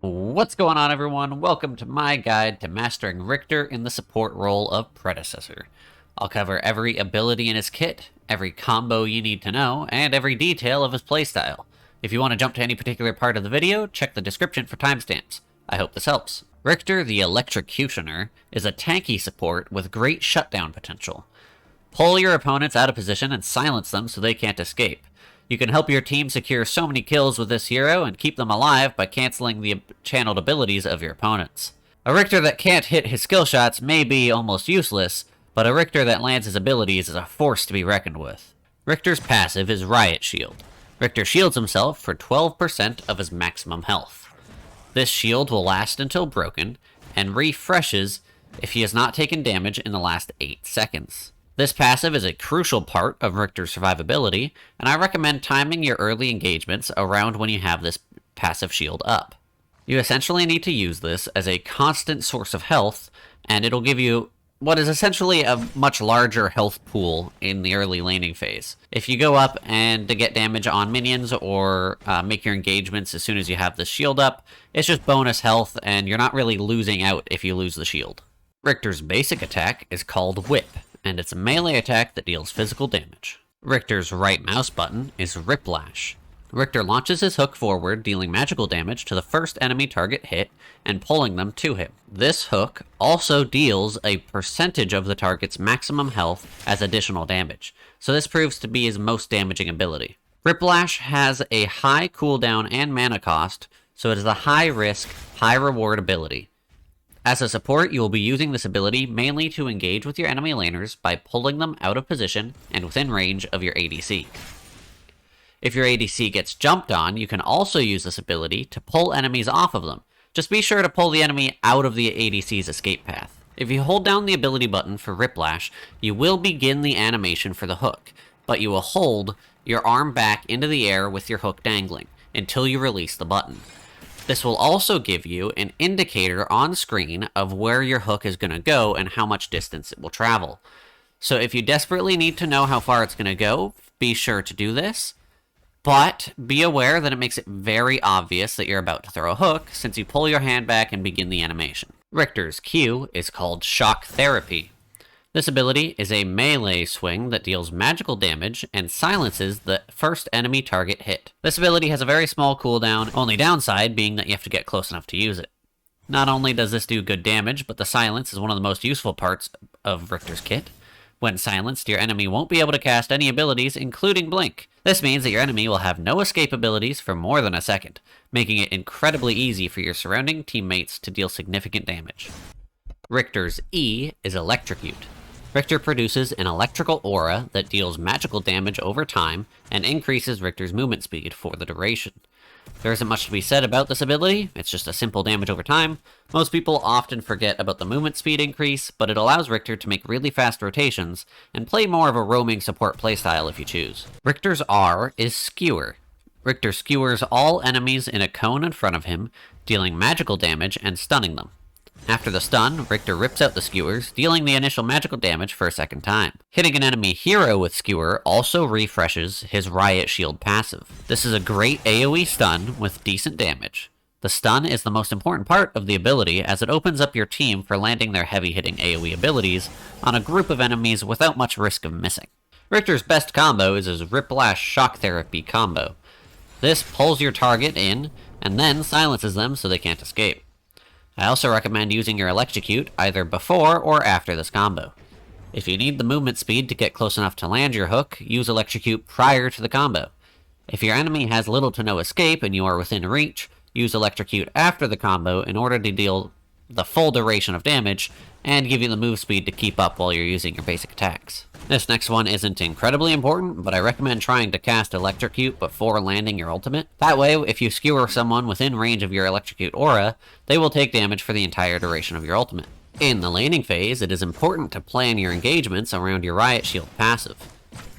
What's going on, everyone? Welcome to my guide to mastering Riktor in the support role of Predecessor. I'll cover every ability in his kit, every combo you need to know, and every detail of his playstyle. If you want to jump to any particular part of the video, check the description for timestamps. I hope this helps. Riktor the Electrocutioner is a tanky support with great shutdown potential. Pull your opponents out of position and silence them so they can't escape. You can help your team secure so many kills with this hero and keep them alive by canceling the channeled abilities of your opponents. A Riktor that can't hit his skill shots may be almost useless, but a Riktor that lands his abilities is a force to be reckoned with. Riktor's passive is Riot Shield. Riktor shields himself for 12% of his maximum health. This shield will last until broken, and refreshes if he has not taken damage in the last 8 seconds. This passive is a crucial part of Riktor's survivability, and I recommend timing your early engagements around when you have this passive shield up. You essentially need to use this as a constant source of health, and it'll give you what is essentially a much larger health pool in the early laning phase. If you go up and to get damage on minions or make your engagements as soon as you have this shield up, it's just bonus health, and you're not really losing out if you lose the shield. Riktor's basic attack is called Whip, and it's a melee attack that deals physical damage. Riktor's right mouse button is Whiplash. Riktor launches his hook forward, dealing magical damage to the first enemy target hit and pulling them to him. This hook also deals a percentage of the target's maximum health as additional damage, so this proves to be his most damaging ability. Whiplash has a high cooldown and mana cost, so it is a high risk, high reward ability. As a support, you will be using this ability mainly to engage with your enemy laners by pulling them out of position and within range of your ADC. If your ADC gets jumped on, you can also use this ability to pull enemies off of them. Just be sure to pull the enemy out of the ADC's escape path. If you hold down the ability button for Whiplash, you will begin the animation for the hook, but you will hold your arm back into the air with your hook dangling until you release the button. This will also give you an indicator on screen of where your hook is going to go and how much distance it will travel. So if you desperately need to know how far it's going to go, be sure to do this. But be aware that it makes it very obvious that you're about to throw a hook since you pull your hand back and begin the animation. Riktor's Q is called Shock Therapy. This ability is a melee swing that deals magical damage and silences the first enemy target hit. This ability has a very small cooldown, only downside being that you have to get close enough to use it. Not only does this do good damage, but the silence is one of the most useful parts of Riktor's kit. When silenced, your enemy won't be able to cast any abilities, including Blink. This means that your enemy will have no escape abilities for more than a second, making it incredibly easy for your surrounding teammates to deal significant damage. Riktor's E is Electrocute. Riktor produces an electrical aura that deals magical damage over time and increases Riktor's movement speed for the duration. There isn't much to be said about this ability, it's just a simple damage over time. Most people often forget about the movement speed increase, but it allows Riktor to make really fast rotations and play more of a roaming support playstyle if you choose. Riktor's R is Skewer. Riktor skewers all enemies in a cone in front of him, dealing magical damage and stunning them. After the stun, Riktor rips out the skewers, dealing the initial magical damage for a second time. Hitting an enemy hero with Skewer also refreshes his Riot Shield passive. This is a great AoE stun with decent damage. The stun is the most important part of the ability as it opens up your team for landing their heavy-hitting AoE abilities on a group of enemies without much risk of missing. Riktor's best combo is his Whiplash Shock Therapy combo. This pulls your target in and then silences them so they can't escape. I also recommend using your Electrocute either before or after this combo. If you need the movement speed to get close enough to land your hook, use Electrocute prior to the combo. If your enemy has little to no escape and you are within reach, use Electrocute after the combo in order to deal the full duration of damage and give you the move speed to keep up while you're using your basic attacks. This next one isn't incredibly important, but I recommend trying to cast Electrocute before landing your ultimate. That way, if you skewer someone within range of your Electrocute aura, they will take damage for the entire duration of your ultimate. In the laning phase, it is important to plan your engagements around your Riot Shield passive.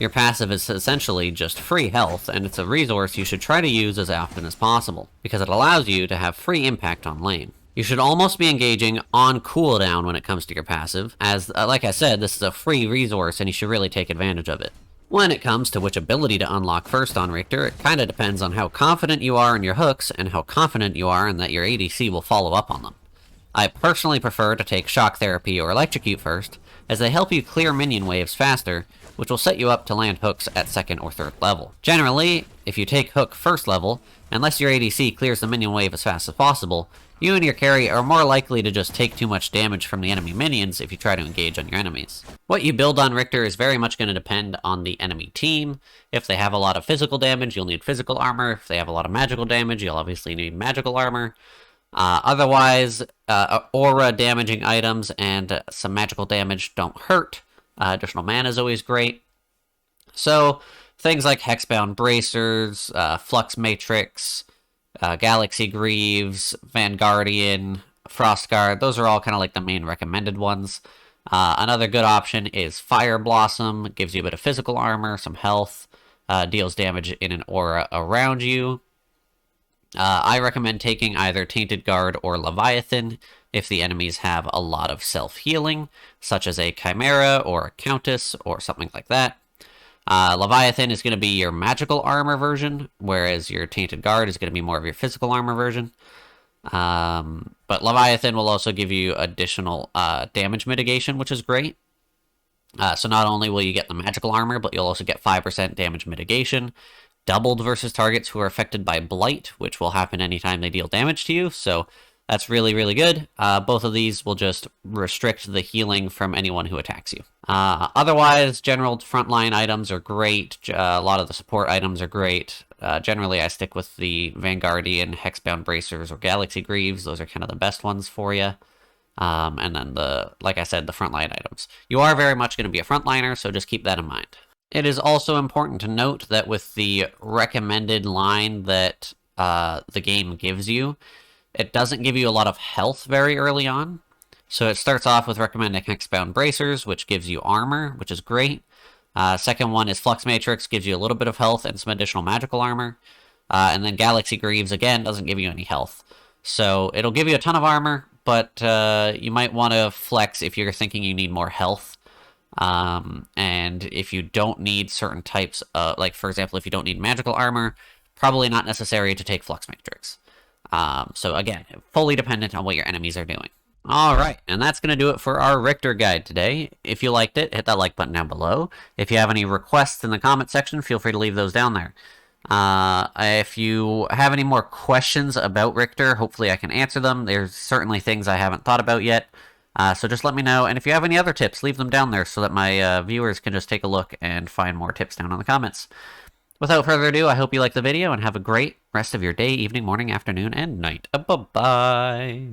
Your passive is essentially just free health, and it's a resource you should try to use as often as possible, because it allows you to have free impact on lane. You should almost be engaging on cooldown when it comes to your passive, as, like I said, this is a free resource and you should really take advantage of it. When it comes to which ability to unlock first on Riktor, it kinda depends on how confident you are in your hooks and how confident you are in that your ADC will follow up on them. I personally prefer to take Shock Therapy or Electrocute first, as they help you clear minion waves faster, which will set you up to land hooks at 2nd or 3rd level. Generally, if you take hook 1st level, unless your ADC clears the minion wave as fast as possible, you and your carry are more likely to just take too much damage from the enemy minions if you try to engage on your enemies. What you build on Riktor is very much going to depend on the enemy team. If they have a lot of physical damage, you'll need physical armor. If they have a lot of magical damage, you'll obviously need magical armor. Otherwise, aura damaging items and some magical damage don't hurt. Additional mana is always great. So, things like Hexbound Bracers, Flux Matrix, Galaxy Greaves, Vanguardian, Frostguard, those are all kind of like the main recommended ones. Another good option is Fire Blossom, gives you a bit of physical armor, some health, deals damage in an aura around you. I recommend taking either Tainted Guard or Leviathan if the enemies have a lot of self-healing, such as a Chimera or a Countess or something like that. Leviathan is going to be your magical armor version, whereas your Tainted Guard is going to be more of your physical armor version. But Leviathan will also give you additional damage mitigation, which is great. So not only will you get the magical armor, but you'll also get 5% damage mitigation, doubled versus targets who are affected by Blight, which will happen anytime they deal damage to you, so that's really, really good. Both of these will just restrict the healing from anyone who attacks you. Otherwise, general frontline items are great. A lot of the support items are great. Generally, I stick with the Vanguardian, Hexbound Bracers, or Galaxy Greaves. Those are kind of the best ones for you. And then, like I said, the frontline items. You are very much going to be a frontliner, so just keep that in mind. It is also important to note that with the recommended line that the game gives you, it doesn't give you a lot of health very early on. So it starts off with recommending Hexbound Bracers, which gives you armor, which is great. Second one is Flux Matrix, gives you a little bit of health and some additional magical armor. And then Galaxy Greaves, again, doesn't give you any health. So it'll give you a ton of armor, but you might want to flex if you're thinking you need more health. And if you don't need certain types of, like, for example, if you don't need magical armor, probably not necessary to take Flux Matrix. So again, fully dependent on what your enemies are doing. Alright, and that's going to do it for our Riktor guide today. If you liked it, hit that like button down below. If you have any requests in the comment section, feel free to leave those down there. If you have any more questions about Riktor, hopefully I can answer them. There's certainly things I haven't thought about yet. So just let me know, and if you have any other tips, leave them down there so that my viewers can just take a look and find more tips down in the comments. Without further ado, I hope you liked the video, and have a great rest of your day, evening, morning, afternoon, and night. Bye-bye!